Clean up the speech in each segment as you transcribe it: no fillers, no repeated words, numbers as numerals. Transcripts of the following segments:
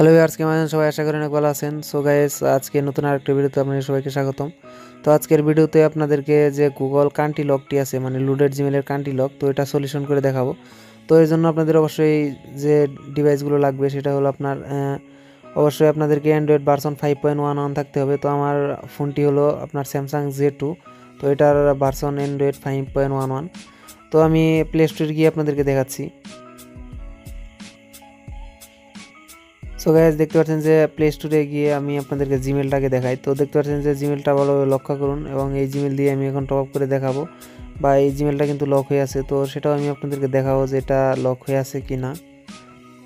Hello viewers, কেমন আছেন সবাই? আশা করি অনেক ভালো আছেন। সো গাইস, আজকে নতুন আরেকটা ভিডিওতে আপনাদের সবাইকে স্বাগতম। তো আজকের ভিডিওতে আপনাদেরকে যে গুগল কান্ট্রি লকটি আছে, মানে লুডেড জিমেলের কান্ট্রি লক, তো এটা সলিউশন করে দেখাবো। তো এর জন্য আপনাদের অবশ্যই যে ডিভাইসগুলো লাগবে সেটা হলো আপনার অবশ্যই আপনাদেরকে অ্যান্ড্রয়েড ভার্সন 5.11 থাকতে হবে। তো আমার ফোনটি হলো আপনার স্যামসাং J2, তো এটার ভার্সন অ্যান্ড্রয়েড 5.11। তো আমি প্লে স্টোরে গিয়ে আপনাদেরকে দেখাচ্ছি। সো গাইস, দেখতে পাচ্ছেন যে প্লে স্টোরে গিয়ে আমি আপনাদেরকে জিমেলটাকে দেখাই। তো দেখতে পাচ্ছেন যে জিমেলটা ভালোভাবে লক্ষ্য করুন, এবং এই জিমেল দিয়ে আমি এখন টপ আপ করে দেখাবো, বা এই জিমেলটা কিন্তু লক হয়ে আছে, তো সেটাও আমি আপনাদেরকে দেখাবো যে এটা লক হয়ে আছে কি না।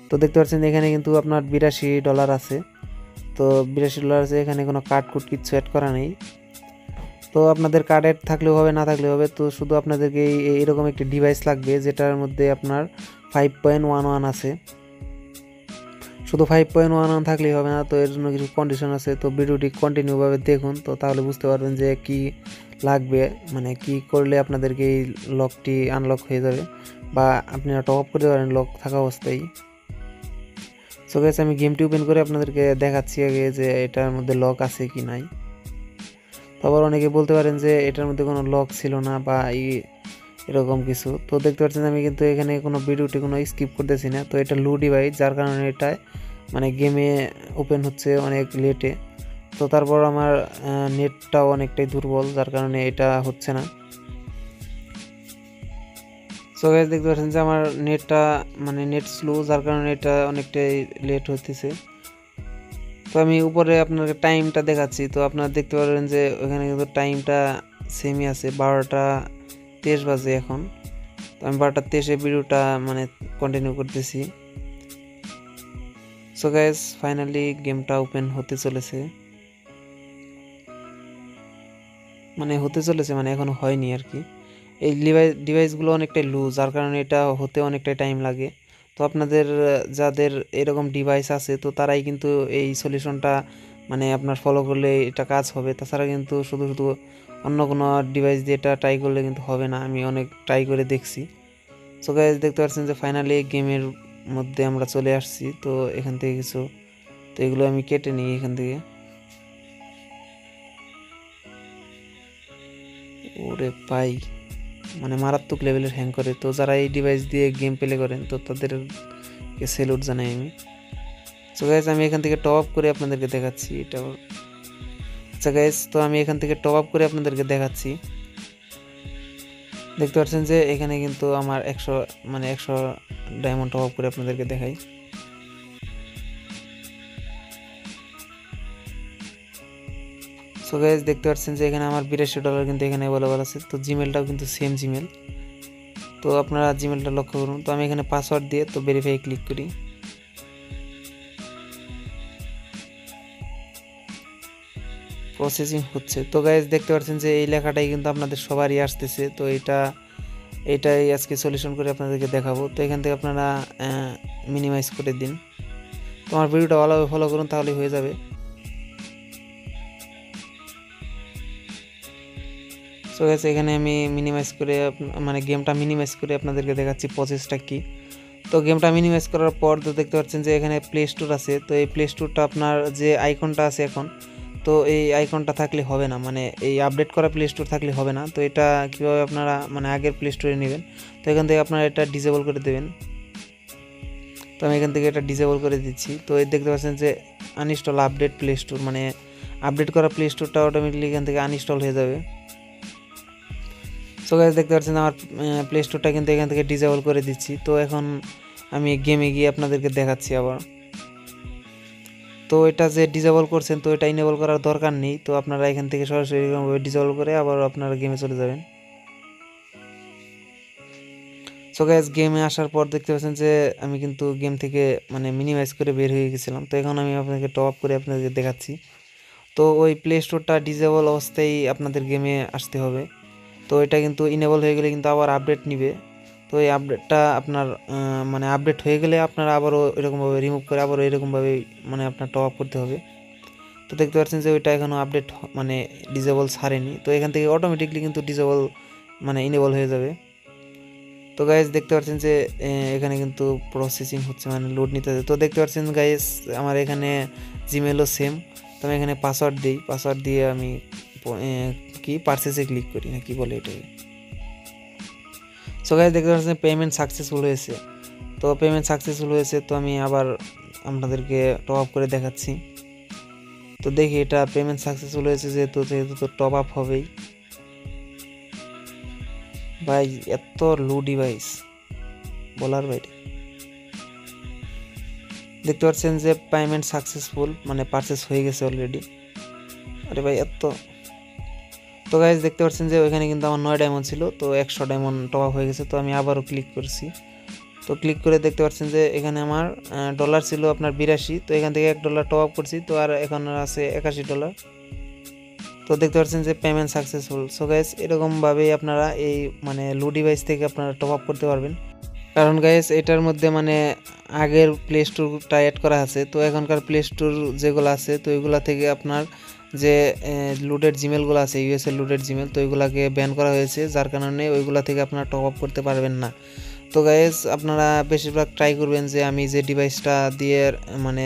তো দেখতে পাচ্ছেন এখানে কিন্তু আপনার $82 আছে। তো $82 আছে, এখানে কোনো কার্ড কুট কিচ্ছু অ্যাড করা নেই। তো আপনাদের কার্ড অ্যাড থাকলেও হবে, না থাকলেও হবে। তো শুধু আপনাদেরকে এরকম একটি ডিভাইস লাগবে যেটার মধ্যে আপনার 5.11 আছে। শুধু 5.11 থাকলেই হবে না, তো এর জন্য কিছু কন্ডিশন আছে। তো ভিডিওটি কন্টিনিউভাবে দেখুন, তো তাহলে বুঝতে পারবেন যে কি লাগবে, মানে কি করলে আপনাদেরকে এই লকটি আনলক হয়ে যাবে, বা আপনারা টপ আপ করতে পারেন লক থাকা অবস্থায়। সো গাইস, আমি গেমটি ওপেন করে আপনাদেরকে দেখাচ্ছি আগে যে এটার মধ্যে লক আছে কি নাই। তো আবার অনেকে বলতে পারেন যে এটার মধ্যে কোনো লক ছিল না বা এরকম কিছু। তো দেখতে পাচ্ছেন আমি কিন্তু এখানে কোনো ভিডিওটি কোনো স্কিপ করতেছি না। তো এটা লো ডিভাইস, যার কারণে এটা মানে গেমে ওপেন হচ্ছে অনেক লেটে। তো তারপর আমার নেটটাও অনেকটাই দুর্বল, যার কারণে এটা হচ্ছে না। সো গাইস, দেখতে পাচ্ছেন যে আমার নেটটা মানে নেট স্লো, যার কারণে এটা অনেকটাই লেট হতেছে। তো আমি উপরে আপনাকে টাইমটা দেখাচ্ছি। তো আপনারা দেখতে পারবেন যে ওখানে কিন্তু টাইমটা সেমই আছে, 12:23 বাজে এখন। তো আমি 12:23-এ ভিডিওটা মানে কন্টিনিউ করতেছি। সো গাইস, ফাইনালি গেমটা ওপেন হতে চলেছে, মানে এখনো হয়নি আর কি। এই ডিভাইসগুলো অনেকটাই লুজ, যার কারণে এটা হতে অনেকটাই টাইম লাগে। তো আপনাদের যাদের এরকম ডিভাইস আছে, তো তারাই কিন্তু এই সলিউশনটা মানে আপনার ফলো করলে এটা কাজ হবে। তাছাড়া কিন্তু শুধু শুধু অন্য কোনো ডিভাইস দিয়ে এটা ট্রাই করলে কিন্তু হবে না। আমি অনেক ট্রাই করে দেখছি। সো গাইস, দেখতে পাচ্ছেন যে ফাইনালি গেমের মধ্যে আমরা চলে আসছি। তো এখান থেকে কিছু, তো এগুলো আমি কেটে নিই এখান থেকে। ওরে ভাই, মানে মারাত্মক লেভেলের হ্যাং করে। তো যারা এই ডিভাইস দিয়ে গেম প্লে করেন, তো তাদেরকে স্যালুট জানাই আমি। সো গাইস, আমি এখান থেকে টপ আপ করে আপনাদেরকে দেখাচ্ছি এটা। আচ্ছা গাইস, তো আমি এখান থেকে টপ আপ করে আপনাদেরকে দেখাচ্ছি। দেখতে পাচ্ছেন যে এখানে কিন্তু আমার 100 ডায়মন্ড টপ আপ করে আপনাদেরকে দেখাই। সো গাইস, দেখতে পাচ্ছেন যে এখানে আমার $82 কিন্তু এখানে অ্যাভেলেবল আছে। তো জিমেলটাও কিন্তু সেম জিমেল। তো আপনারা জিমেলটা লক্ষ্য করুন। তো আমি এখানে পাসওয়ার্ড দিয়ে তো ভেরিফাই ক্লিক করি। প্রসেসিং হচ্ছে। তো গাইস, দেখতে পাচ্ছেন যে এই লেখাটাই কিন্তু আপনাদের সবারই আসতেছে। তো এটাই আজকে সলিউশন করে আপনাদেরকে দেখাবো। তো এখান থেকে আপনারা মিনিমাইজ করে দিন। তো আমার ভিডিওটা ভালোভাবে ফলো করুন, তাহলেই হয়ে যাবে। সো গাইস, এখানে আমি মিনিমাইজ করে মানে গেমটা মিনিমাইজ করে আপনাদেরকে দেখাচ্ছি প্রসেসটা কি। তো গেমটা মিনিমাইজ করার পর তো দেখতে পাচ্ছেন যে এখানে প্লে স্টোর আছে। তো এই প্লে স্টোরটা আপনার যে আইকনটা আছে এখন, তো এই আইকনটা থাকলে হবে না, মানে এই আপডেট করা প্লে স্টোর থাকলে হবে না। তো এটা কীভাবে আপনারা মানে আগের প্লে স্টোরে নেবেন, তো এখান থেকে আপনারা এটা ডিসেবল করে দেবেন। তো আমি এখান থেকে এটা ডিসেবল করে দিচ্ছি। তো এই দেখতে পাচ্ছেন যে আনইনস্টল আপডেট প্লে স্টোর, মানে আপডেট করা প্লে স্টোরটা অটোমেটিকলি এখান থেকে আনইনস্টল হয়ে যাবে। সো গাইস, দেখতে পাচ্ছেন আমার প্লে স্টোরটা কিন্তু এখান থেকে ডিসেবল করে দিচ্ছি। তো এখন আমি গেমে গিয়ে আপনাদেরকে দেখাচ্ছি আবার। তো এটা যে ডিসেবল করছেন, তো এটা ইনেবল করার দরকার নেই। তো আপনারা এখান থেকে সরাসরি এরকমভাবে ডিসেবল করে আবার আপনারা গেমে চলে যাবেন। সো গাইস, গেমে আসার পর দেখতে পাচ্ছেন যে আমি কিন্তু গেম থেকে মানে মিনিমাইজ করে বের হয়ে গেছিলাম। তো এখন আমি আপনাকে টপ আপ করে আপনাদেরকে দেখাচ্ছি। তো ওই প্লে স্টোরটা ডিসেবল অবস্থায় আপনাদের গেমে আসতে হবে। তো এটা কিন্তু ইনেবল হয়ে গেলে কিন্তু আবার আপডেট নিবে। তো এই আপডেটটা আপনার মানে আপডেট হয়ে গেলে আপনারা আবারও এরকমভাবে রিমুভ করে আবারও এরকমভাবে মানে আপনার টপ আপ করতে হবে। তো দেখতে পাচ্ছেন যে ওইটা এখনও আপডেট মানে ডিসেবল ছাড়েনি। তো এখান থেকে অটোমেটিকলি কিন্তু ডিসেবল মানে ইনেবল হয়ে যাবে। তো গাইস দেখতে পাচ্ছেন যে এখানে কিন্তু প্রসেসিং হচ্ছে, মানে লোড নিতে হচ্ছে। তো দেখতে পাচ্ছেন গাইস আমার এখানে জিমেলও সেম। তো আমি এখানে পাসওয়ার্ড দিই, পাসওয়ার্ড দিয়ে আমি কি পারচেসে ক্লিক করি না কি বলে এটাকে। সো গাইস দেখতে পাচ্ছেন পেমেন্ট সাকসেসফুল হয়েছে। তো পেমেন্ট সাকসেসফুল হয়েছে, তো আমি আবার আপনাদেরকে টপ আপ করে দেখাচ্ছি। তো দেখি এটা পেমেন্ট সাকসেসফুল হয়েছে যেহেতু তো টপ আপ হবেই। ভাই এত লো ডিভাইস বলার বাইরে। দেখতে পাচ্ছেন যে পেমেন্ট সাকসেসফুল, মানে পারচেস হয়ে গেছে অলরেডি। আরে ভাই এত। তো গাইজ দেখতে পাচ্ছেন যে ওইখানে কিন্তু আমার 9 ডায়মন্ড ছিল, তো 100 ডায়মন্ড টপ আপ হয়ে গেছে। তো আমি আবারও ক্লিক করছি। তো ক্লিক করে দেখতে পাচ্ছেন যে এখানে আমার ডলার ছিল আপনার 82। তো এখান থেকে $1 টপ আপ করছি, তো আর এখন আছে $81। তো দেখতে পাচ্ছেন যে পেমেন্ট সাকসেসফুল। সো গাইজ এরকমভাবেই আপনারা এই মানে লো ডিভাইস থেকে আপনারা টপ আপ করতে পারবেন। কারণ গাইজ এটার মধ্যে মানে আগের প্লে স্টোরটা অ্যাড করা আছে, তো এখনকার প্লে স্টোর যেগুলো আছে তো ওইগুলা থেকে আপনার যে লুটেড জিমেলগুলো আছে ইউএসএ লুটেড জিমেল, তো ওইগুলাকে ব্যান করা হয়েছে, যার কারণে ওইগুলা থেকে আপনারা টপ আপ করতে পারবেন না। তো গাইজ আপনারা বেশিরভাগ ট্রাই করবেন যে আমি যে ডিভাইসটা দিয়ে মানে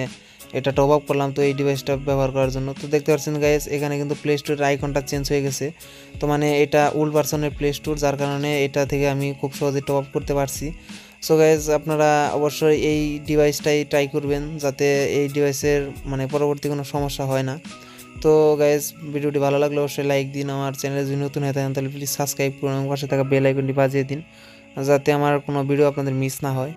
এটা টপ আপ করলাম, তো এই ডিভাইসটা ব্যবহার করার জন্য। তো দেখতে পাচ্ছেন গাইজ এখানে কিন্তু প্লে স্টোরের আইকনটা চেঞ্জ হয়ে গেছে। তো মানে এটা ওল্ড ভার্সনের প্লে স্টোর, যার কারণে এটা থেকে আমি খুব সহজে টপ আপ করতে পারছি। সো গাইজ আপনারা অবশ্যই এই ডিভাইসটাই ট্রাই করবেন, যাতে এই ডিভাইসের মানে পরবর্তী কোনো সমস্যা হয় না। তো গাইজ ভিডিওটি ভালো লাগলে অবশ্যই লাইক দিন, আমার চ্যানেলে যদি নতুন হয়ে থাকেন তাহলে প্লিজ সাবস্ক্রাইব করুন এবং পাশে থাকা বেল আইকনটি বাজিয়ে দিন, যাতে আমার কোনো ভিডিও আপনাদের মিস না হয়।